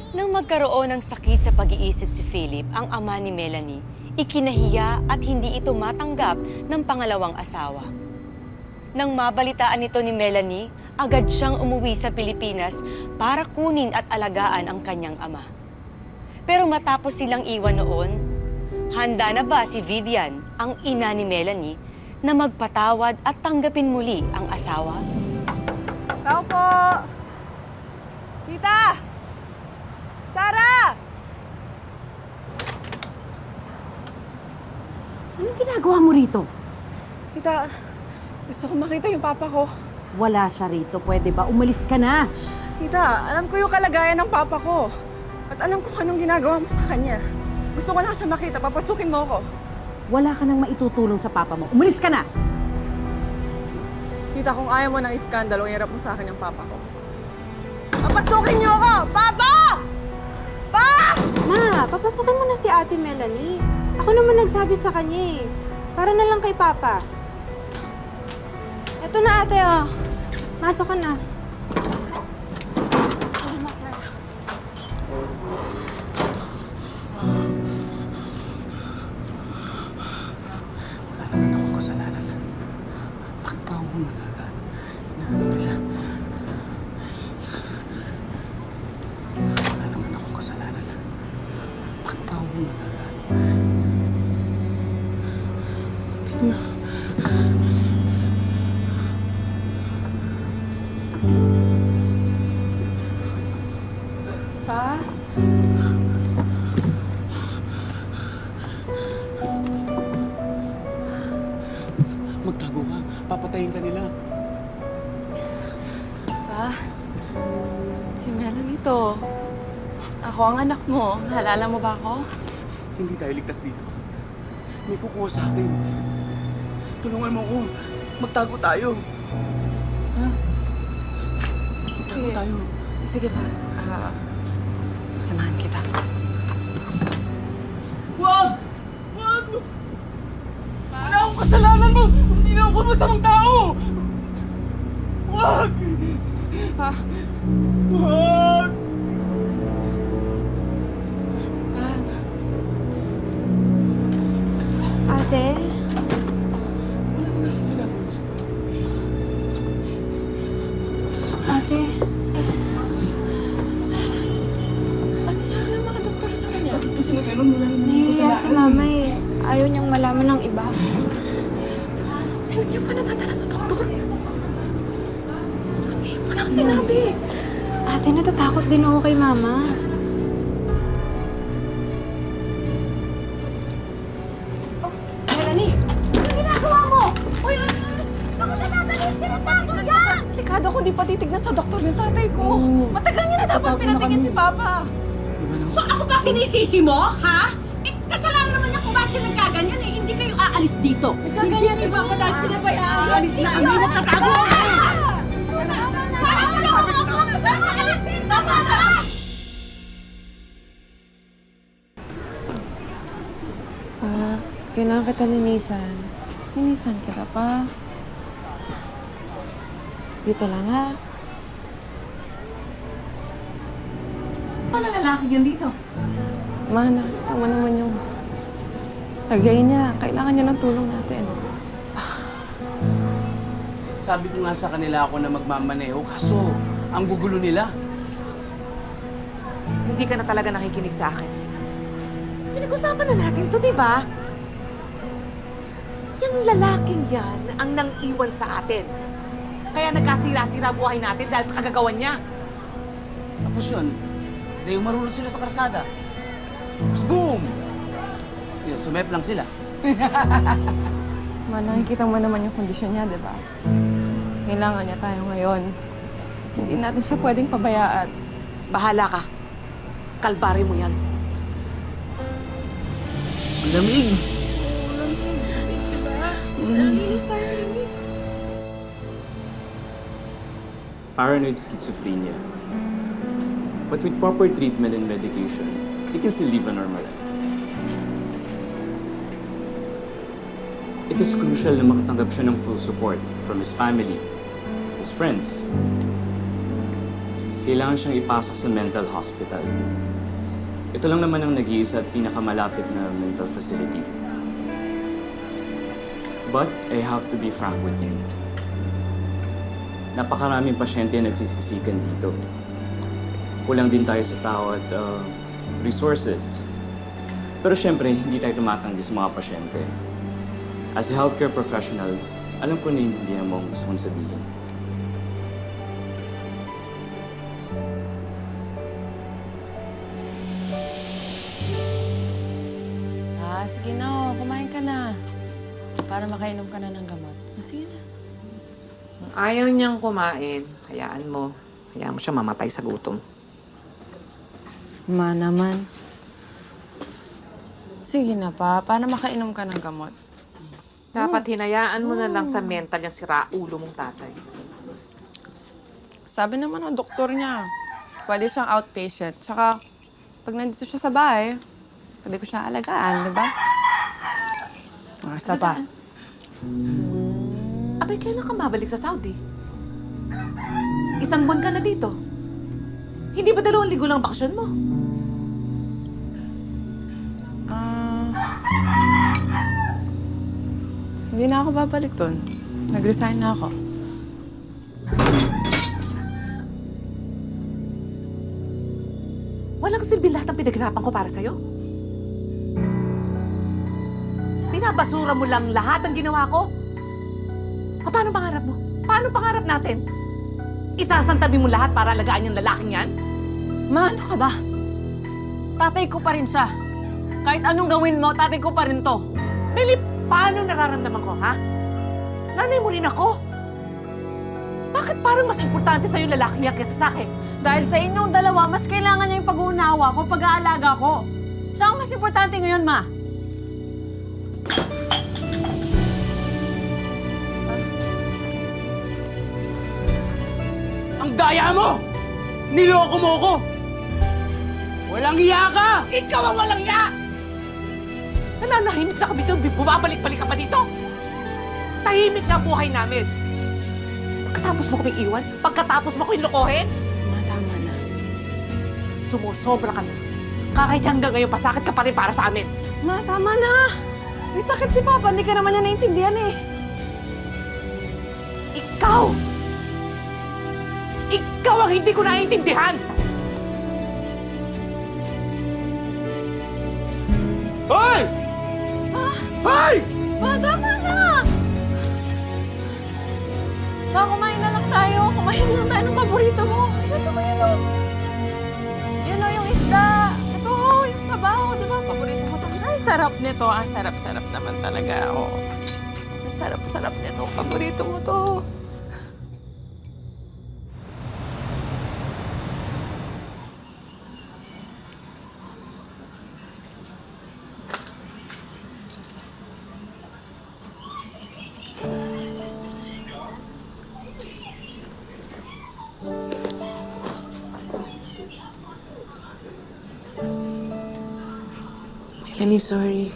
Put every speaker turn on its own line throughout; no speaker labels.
Nang magkaroon ng sakit sa pag-iisip si Philip, ang ama ni Melanie, ikinahiya at hindi ito matanggap ng pangalawang asawa. Nang mabalitaan ito ni Melanie, agad siyang umuwi sa Pilipinas para kunin at alagaan ang kanyang ama. Pero matapos silang iwan noon, handa na ba si Vivian, ang ina ni Melanie, na magpatawad at tanggapin muli ang asawa?
Tao po! Tita! Sarah!
Anong ginagawa mo rito?
Tita, gusto ko makita yung papa ko.
Wala siya rito. Pwede ba? Umalis ka na.
Tita, alam ko yung kalagayan ng papa ko. At alam ko anong ginagawa mo sa kanya. Gusto ko na siya makita. Papasukin mo ako.
Wala ka nang maitutulong sa papa mo. Umalis ka na!
Tita, kung ayaw mo ng iskandalo, hirap mo sa akin yung papa ko. Papasukin niyo ako! Papa! Pa!
Ma, papasukin mo na si Ate Melanie. Ako naman nagsabi sa kanya eh. Para na lang kay Papa. Eto na ate, oh. Masok ka na.
Salamat, Sarah.
Wala naman akong kasalanan. Bakit pa ako nagagano? Inaano nila? Wala naman akong kasalanan. Bakit pa ako nagagano? Hindi na.
Pa?
Magtago ka. Papatayin ka nila.
Pa? Si Melanie to. Ako ang anak mo. Naalala mo ba ako?
Hindi tayo ligtas dito. May kukuha sa akin. Tulungan mo ako. Magtago tayo. Ha? Magtago
Sige.
tayo.
Sige pa. Samahan kita.
Wag! Wag! Wala akong kasalanan mo! Hindi na ako masamang tao! Wag!
Pa?
Wag!
Pa?
Ate? Ate?
Ano sa akin ang mga doktor sa kanya?
Bakit pa sila ganun? Wala naman akong
Nahihiya si
kasalanan.
Mama eh. Ayaw niyang malaman ng iba.
Hindi niyo pa nadadala sa doktor? Hindi mo lang sinabi.
Ate, natatakot din ako kay Mama.
Melanie! Ano ginagawa mo? Uy, saan ko siya dadalhin? Tinatago yan! Delikado kung di pa titignan sa doktor yung tatay ko.
Oo.
Matagal niya na dapat
Tatago na
pinatingin
kami.
si Papa.
Diba na?
So ako ba sinisisi mo, ha? Eh, kasalanan naman niya kung bakit siya nagkaganyan eh. Hindi kayo aalis dito.
Nagkaganyan si Papa dahil pinabayaan.
Aalis na kami, magtatago. Saan mo lang ako? Saan mo alisin? Tama na!
Kailangan kita linisan. Linisan kita pa. Dito lang ha.
Ano lalaki yan dito?
Ma, nakita mo naman yung tagay niya. Kailangan niya ng tulong natin.
Sabi ko nga sa kanila ako na magmamaneho, kaso ang gugulo nila.
Hindi ka na talaga nakikinig sa akin. Pinag-usapan na natin to, di ba? Yung lalaking yan ang nang-iwan sa atin. Kaya nagkasira-sira buhay natin dahil sa kagagawan niya.
Tapos yun, dahil marunong sila sa karsada. Tapos boom! Yun, sumep lang sila.
Ma, nakikita mo naman yung kondisyon niya, di ba? Kailangan niya tayo ngayon. Hindi natin siya pwedeng pabayaan.
Bahala ka. Kalbari mo yan.
Ang lamig!
Paranoid schizophrenia. But with proper treatment and medication, he can still live a normal life. It is crucial na makatanggap siya ng full support from his family, his friends. kailangan siyang ipasok sa mental hospital. Ito lang naman ang nag-iisa at pinakamalapit na mental facility. But I have to be frank with you. Napakaraming pasyente ang nagsisisikan dito. Kulang din tayo sa tao at resources. Pero syempre, hindi tayo tumatanggi sa mga pasyente. As a healthcare professional, alam ko na hindi mo ang gusto kong sabihin.
Sige na, kumain ka na. Para makainom ka na ng gamot. Sige na.
Kung ayaw niyang kumain, hayaan mo siya mamatay sa gutom.
Ma naman. Sige na pa, para makainom ka ng gamot.
Dapat hinayaan mo na lang sa mental yung sira-ulo mong tatay.
Sabi naman ng doktor niya, pwede siyang outpatient. Tsaka, pag nandito siya sa bahay, pwede ko siya alagaan, di ba? Isa pa.
Abay, kailan ka mabalik sa Saudi? Isang buwan ka na dito. Hindi ba 2 linggo lang bakasyon mo?
Hindi na ako babalik doon. Nag-resign na ako.
Walang silbi lahat ng pinaghirapan ko para sa'yo. Binabasura mo lang lahat ng ginawa ko. Paano pangarap mo? Paano pangarap natin? Isasantabi mo lahat para alagaan yung lalaking yan?
Ma, ano ka ba? Tatay ko pa rin siya. Kahit anong gawin mo, tatay ko pa rin to.
Beli, paano nararamdaman ko, ha? Nanay mo rin ako. Bakit parang mas importante sa'yo yung lalaking yan kaysa sa akin?
Dahil sa inyong dalawa, mas kailangan niya yung pag-uunawa ko, pag-aalaga ko. Siya ang mas importante ngayon, Ma.
Ang daya mo! Niloko mo ko! Walang hiya ka!
Ikaw ang walang iya! Nananahimik na kami doon, bumabalik-balik ka pa dito. Tahimik na ang buhay namin. Pagkatapos mo kaming iwan, pagkatapos mo kaming lokohin,
Ma, tama na.
sumusobra ka na. Kahit hanggang ngayon, pasakit ka pa rin para sa amin.
Ma, tama na. May sakit si Papa, hindi ka naman niya naintindihan eh.
Ikaw! Ikaw ang hindi ko naiintindihan!
Hoy! Hoy!
Ma, tama na! Pa, kumain na lang tayo. Kumain na lang tayo ng paborito mo. Ayun o, ayun o. Yun o, yung isda. Ito o, yung sabaw. Di ba, paborito mo ito. Ay, sarap nito. Ah, sarap-sarap naman talaga. Oh. Sarap-sarap nito. Paborito mo to.
Melanie, sorry.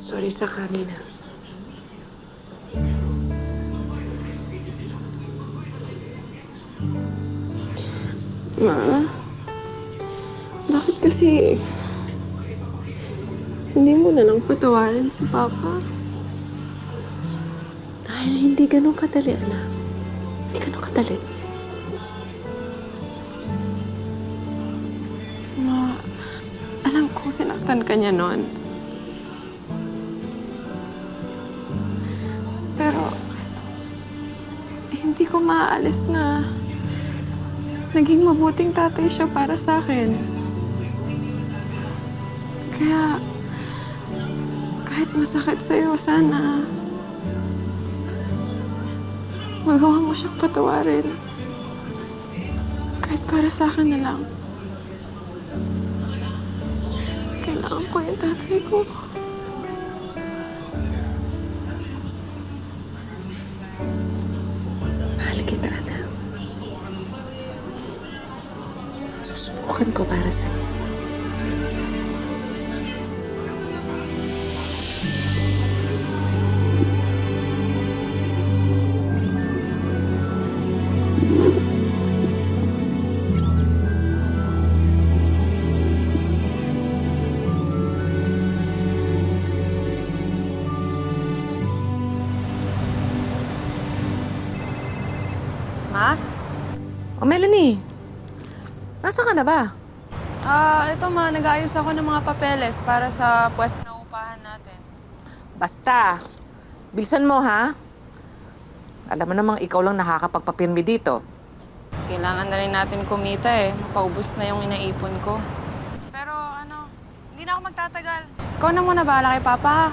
Sorry sa kanina.
Ma, bakit kasi hindi mo na lang patawarin si Papa?
Dahil hindi ganun kadali, anak. Hindi ganun kadali.
Ma, alam kong sinaktan ka niya noon. Pero, hindi ko maaalis na naging mabuting tatay siya para sa akin. Kaya, kahit masakit sa'yo, sana magawa mo siyang patawarin. Kahit para sa akin na lang. Kailangan ko yung tatay ko.
Mahal kita, anak. Susubukan ko para sa'yo.
Nasaan ka na ba?
Ito ma, nag-aayos ako ng mga papeles para sa pwesto na upahan natin.
Basta, bilisan mo ha. Alam mo namang ikaw lang nakakapagpapirmi dito.
Kailangan na rin natin kumita eh. Mapaubos na yung inaipon ko. Pero hindi na ako magtatagal. Ikaw na muna bahala kay Papa ha.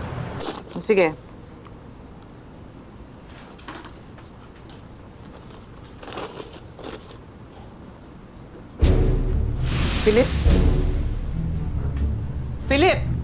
Sige. Philip? Philip!